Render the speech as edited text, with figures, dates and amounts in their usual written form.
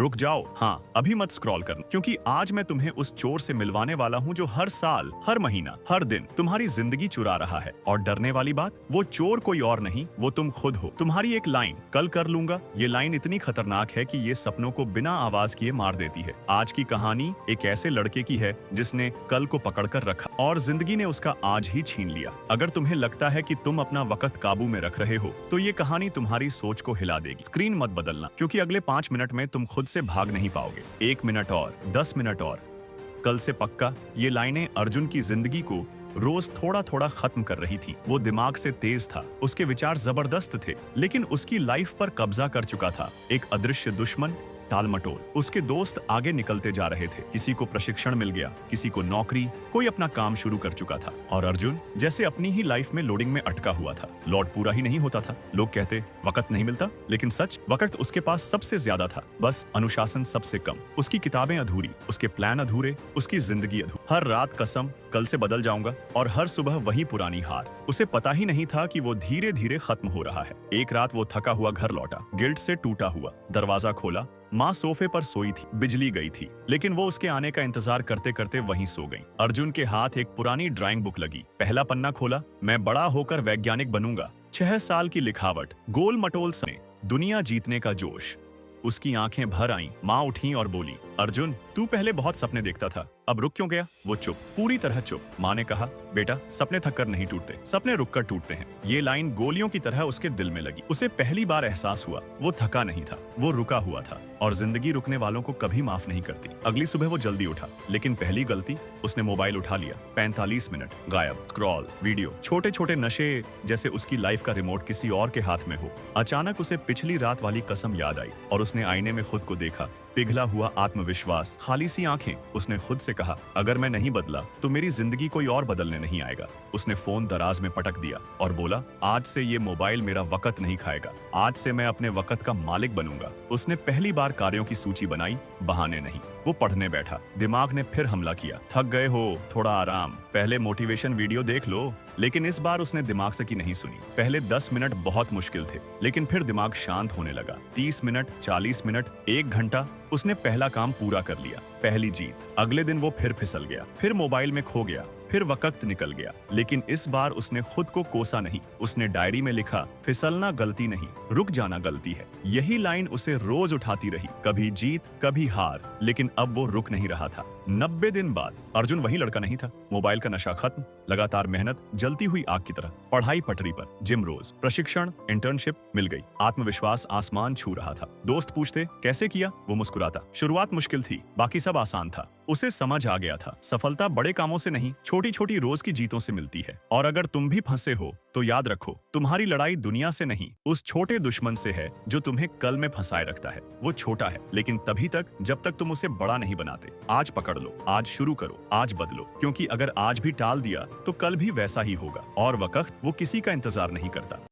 रुक जाओ, हाँ अभी मत स्क्रॉल करना, क्योंकि आज मैं तुम्हें उस चोर से मिलवाने वाला हूँ जो हर साल, हर महीना, हर दिन तुम्हारी जिंदगी चुरा रहा है। और डरने वाली बात, वो चोर कोई और नहीं, वो तुम खुद हो। तुम्हारी एक लाइन, कल कर लूंगा, ये लाइन इतनी खतरनाक है कि ये सपनों को बिना आवाज किए मार देती है। आज की कहानी एक ऐसे लड़के की है जिसने कल को पकड़कर रखा और जिंदगी ने उसका आज ही छीन लिया। अगर तुम्हें लगता है कि तुम अपना वक्त काबू में रख रहे हो, तो ये कहानी तुम्हारी सोच को हिला देगी। स्क्रीन मत बदलना, क्योंकि अगले 5 मिनट में तुम खुद से भाग नहीं पाओगे। 1 मिनट और, 10 मिनट और, कल से पक्का। ये लाइनें अर्जुन की जिंदगी को रोज थोड़ा थोड़ा खत्म कर रही थी। वो दिमाग से तेज था, उसके विचार जबरदस्त थे, लेकिन उसकी लाइफ पर कब्जा कर चुका था एक अदृश्य दुश्मन, टालमटोल। उसके दोस्त आगे निकलते जा रहे थे, किसी को प्रशिक्षण मिल गया, किसी को नौकरी, कोई अपना काम शुरू कर चुका था, और अर्जुन जैसे अपनी ही लाइफ में लोडिंग में अटका हुआ था। लॉट पूरा ही नहीं होता था। लोग कहते वक्त नहीं मिलता, लेकिन सच, वक्त उसके पास सबसे ज्यादा था, बस अनुशासन सबसे कम। उसकी किताबें अधूरी, उसके प्लान अधूरे, उसकी जिंदगी अधूरी। हर रात कसम, कल से बदल जाऊंगा, और हर सुबह वही पुरानी हार। उसे पता ही नहीं था कि वो धीरे धीरे खत्म हो रहा है। एक रात वो थका हुआ घर लौटा, गिल्ट से टूटा हुआ। दरवाजा खोला, माँ सोफे पर सोई थी, बिजली गई थी, लेकिन वो उसके आने का इंतजार करते करते वहीं सो गई। अर्जुन के हाथ एक पुरानी ड्राइंग बुक लगी, पहला पन्ना खोला, मैं बड़ा होकर वैज्ञानिक बनूंगा। 6 साल की लिखावट, गोल मटोल समय, दुनिया जीतने का जोश। उसकी आंखें भर आईं। माँ उठी और बोली, अर्जुन तू पहले बहुत सपने देखता था, अब रुक क्यों गया? वो चुप, पूरी तरह चुप। माँ ने कहा, बेटा सपने थककर नहीं टूटते, सपने रुककर टूटते हैं। ये लाइन गोलियों की तरह उसके दिल में लगी। उसे पहली बार एहसास हुआ, वो थका नहीं था, वो रुका हुआ था, और जिंदगी रुकने वालों को कभी माफ नहीं करती। अगली सुबह वो जल्दी उठा, लेकिन पहली गलती, उसने मोबाइल उठा लिया। 45 मिनट गायब, स्क्रॉल, वीडियो, छोटे छोटे नशे, जैसे उसकी लाइफ का रिमोट किसी और के हाथ में हो। अचानक उसे पिछली रात वाली कसम याद आई, और उसने आईने में खुद को देखा। पिघला हुआ आत्मविश्वास, खाली सी आंखें। उसने खुद से कहा, अगर मैं नहीं बदला तो मेरी जिंदगी कोई और बदलने नहीं आएगा। उसने फोन दराज में पटक दिया और बोला, आज से ये मोबाइल मेरा वक्त नहीं खाएगा, आज से मैं अपने वक्त का मालिक बनूंगा। उसने पहली बार कार्यों की सूची बनाई, बहाने नहीं। वो पढ़ने बैठा, दिमाग ने फिर हमला किया। थक गए हो, थोड़ा आराम, पहले मोटिवेशन वीडियो देख लो। लेकिन इस बार उसने दिमाग से की नहीं सुनी। पहले 10 मिनट बहुत मुश्किल थे, लेकिन फिर दिमाग शांत होने लगा। 30 मिनट, 40 मिनट, 1 घंटा, उसने पहला काम पूरा कर लिया, पहली जीत। अगले दिन वो फिर फिसल गया, फिर मोबाइल में खो गया, फिर वक्त निकल गया। लेकिन इस बार उसने खुद को कोसा नहीं। उसने डायरी में लिखा, फिसलना गलती नहीं, रुक जाना गलती है। यही लाइन उसे रोज उठाती रही, कभी जीत कभी हार, लेकिन अब वो रुक नहीं रहा था। 90 दिन बाद अर्जुन वही लड़का नहीं था। मोबाइल का नशा खत्म, लगातार मेहनत जलती हुई आग की तरह, पढ़ाई पटरी पर, जिम रोज, प्रशिक्षण, इंटर्नशिप मिल गई, आत्मविश्वास आसमान छू रहा था। दोस्त पूछते कैसे किया, वो मुस्कुराता। शुरुआत मुश्किल थी, बाकी सब आसान था। उसे समझ आ गया था, सफलता बड़े कामों से नहीं, छोटी छोटी रोज की जीतों से मिलती है। और अगर तुम भी फंसे हो तो याद रखो, तुम्हारी लड़ाई दुनिया से नहीं, उस छोटे दुश्मन से है जो तुम्हें कल में फंसाए रखता है। वो छोटा है, लेकिन तभी तक जब तक तुम उसे बड़ा नहीं बनाते। आज पकड़ लो, आज शुरू करो, आज बदलो, क्योंकि अगर आज भी टाल दिया तो कल भी वैसा ही होगा। और वक्त वो किसी का इंतजार नहीं करता।